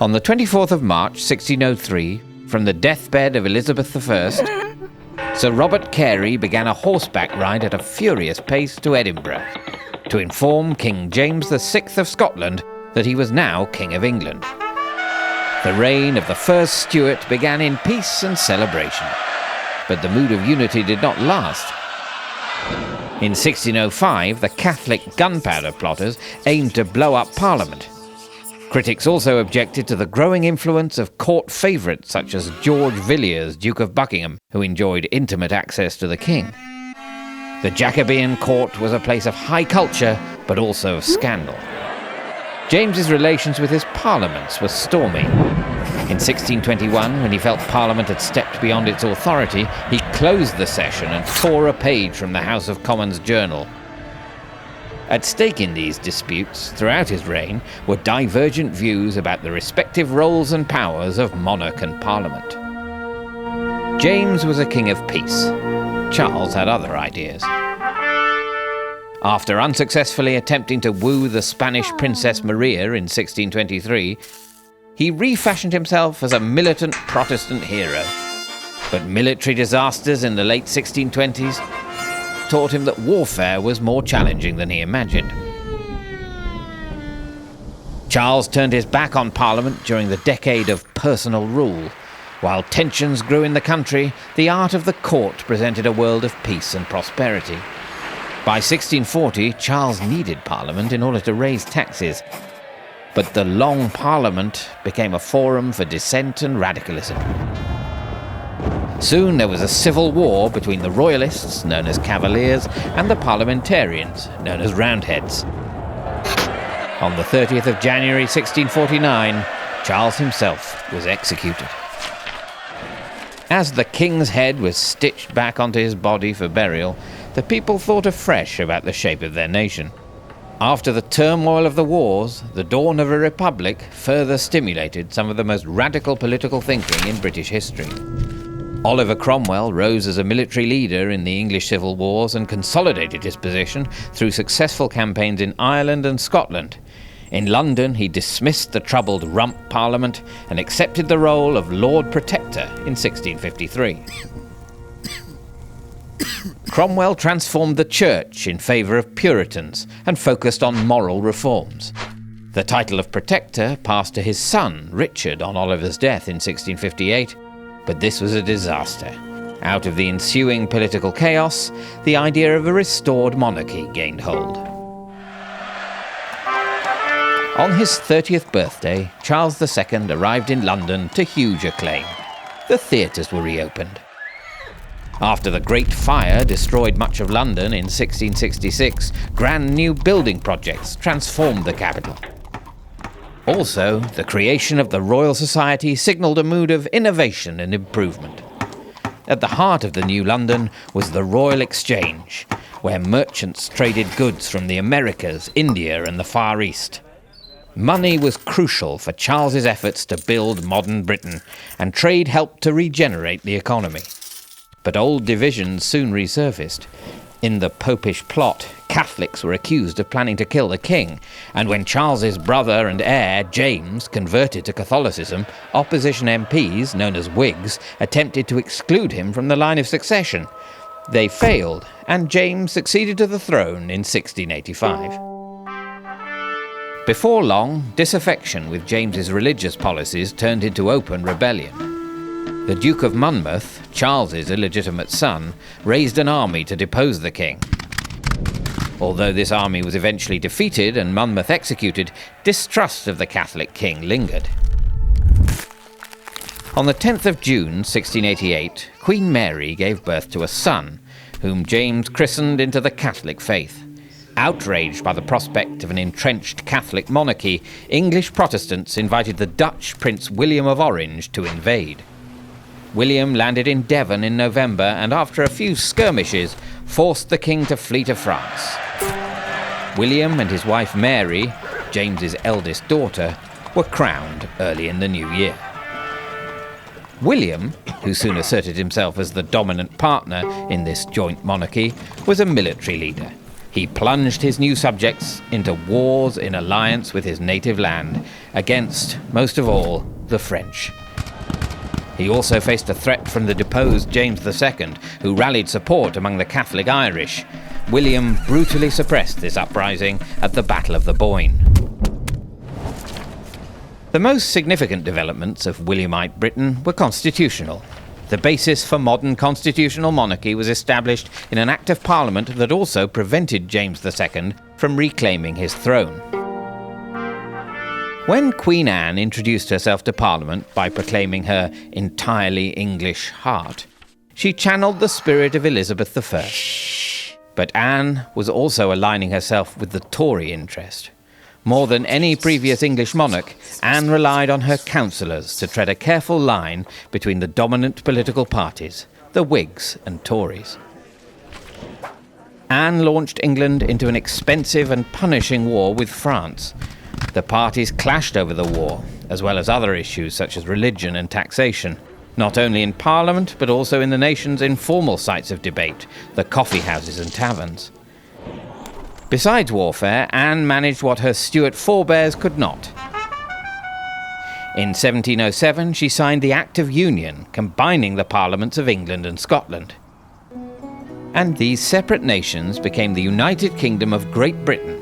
On the 24th of March 1603, from the deathbed of Elizabeth I, Sir Robert Carey began a horseback ride at a furious pace to Edinburgh to inform King James VI of Scotland that he was now King of England. The reign of the first Stuart began in peace and celebration, but the mood of unity did not last. In 1605, the Catholic gunpowder plotters aimed to blow up Parliament. Critics also objected to the growing influence of court favourites such as George Villiers, Duke of Buckingham, who enjoyed intimate access to the king. The Jacobean court was a place of high culture, but also of scandal. James's relations with his parliaments were stormy. In 1621, when he felt Parliament had stepped beyond its authority, he closed the session and tore a page from the House of Commons journal. At stake in these disputes throughout his reign were divergent views about the respective roles and powers of monarch and Parliament. James was a king of peace. Charles had other ideas. After unsuccessfully attempting to woo the Spanish Princess Maria in 1623, he refashioned himself as a militant Protestant hero. But military disasters in the late 1620s taught him that warfare was more challenging than he imagined. Charles turned his back on Parliament during the decade of personal rule. While tensions grew in the country, the art of the court presented a world of peace and prosperity. By 1640, Charles needed Parliament in order to raise taxes. But the Long Parliament became a forum for dissent and radicalism. Soon there was a civil war between the Royalists, known as Cavaliers, and the Parliamentarians, known as Roundheads. On the 30th of January 1649, Charles himself was executed. As the king's head was stitched back onto his body for burial, the people thought afresh about the shape of their nation. After the turmoil of the wars, the dawn of a republic further stimulated some of the most radical political thinking in British history. Oliver Cromwell rose as a military leader in the English civil wars and consolidated his position through successful campaigns in Ireland and Scotland. In London, he dismissed the troubled Rump Parliament and accepted the role of Lord Protector in 1653. Cromwell transformed the church in favour of Puritans and focused on moral reforms. The title of Protector passed to his son, Richard, on Oliver's death in 1658, but this was a disaster. Out of the ensuing political chaos, the idea of a restored monarchy gained hold. On his 30th birthday, Charles II arrived in London to huge acclaim. The theatres were reopened. After the Great Fire destroyed much of London in 1666, grand new building projects transformed the capital. Also, the creation of the Royal Society signalled a mood of innovation and improvement. At the heart of the new London was the Royal Exchange, where merchants traded goods from the Americas, India, and the Far East. Money was crucial for Charles's efforts to build modern Britain, and trade helped to regenerate the economy. But old divisions soon resurfaced. In the Popish plot, Catholics were accused of planning to kill the king, and when Charles's brother and heir, James, converted to Catholicism, opposition MPs, known as Whigs, attempted to exclude him from the line of succession. They failed, and James succeeded to the throne in 1685. Before long, disaffection with James's religious policies turned into open rebellion. The Duke of Monmouth, Charles's illegitimate son, raised an army to depose the king. Although this army was eventually defeated and Monmouth executed, distrust of the Catholic king lingered. On the 10th of June 1688, Queen Mary gave birth to a son, whom James christened into the Catholic faith. Outraged by the prospect of an entrenched Catholic monarchy, English Protestants invited the Dutch Prince William of Orange to invade. William landed in Devon in November and after a few skirmishes forced the king to flee to France. William and his wife Mary, James's eldest daughter, were crowned early in the new year. William, who soon asserted himself as the dominant partner in this joint monarchy, was a military leader. He plunged his new subjects into wars in alliance with his native land, against, most of all, the French. He also faced a threat from the deposed James II, who rallied support among the Catholic Irish. William brutally suppressed this uprising at the Battle of the Boyne. The most significant developments of Williamite Britain were constitutional. The basis for modern constitutional monarchy was established in an Act of Parliament that also prevented James II from reclaiming his throne. When Queen Anne introduced herself to Parliament by proclaiming her entirely English heart, she channeled the spirit of Elizabeth I. But Anne was also aligning herself with the Tory interest. More than any previous English monarch, Anne relied on her councillors to tread a careful line between the dominant political parties, the Whigs and Tories. Anne launched England into an expensive and punishing war with France. The parties clashed over the war, as well as other issues such as religion and taxation, not only in Parliament but also in the nation's informal sites of debate, the coffee houses and taverns. Besides warfare, Anne managed what her Stuart forebears could not. In 1707, she signed the Act of Union, combining the parliaments of England and Scotland. And these separate nations became the United Kingdom of Great Britain,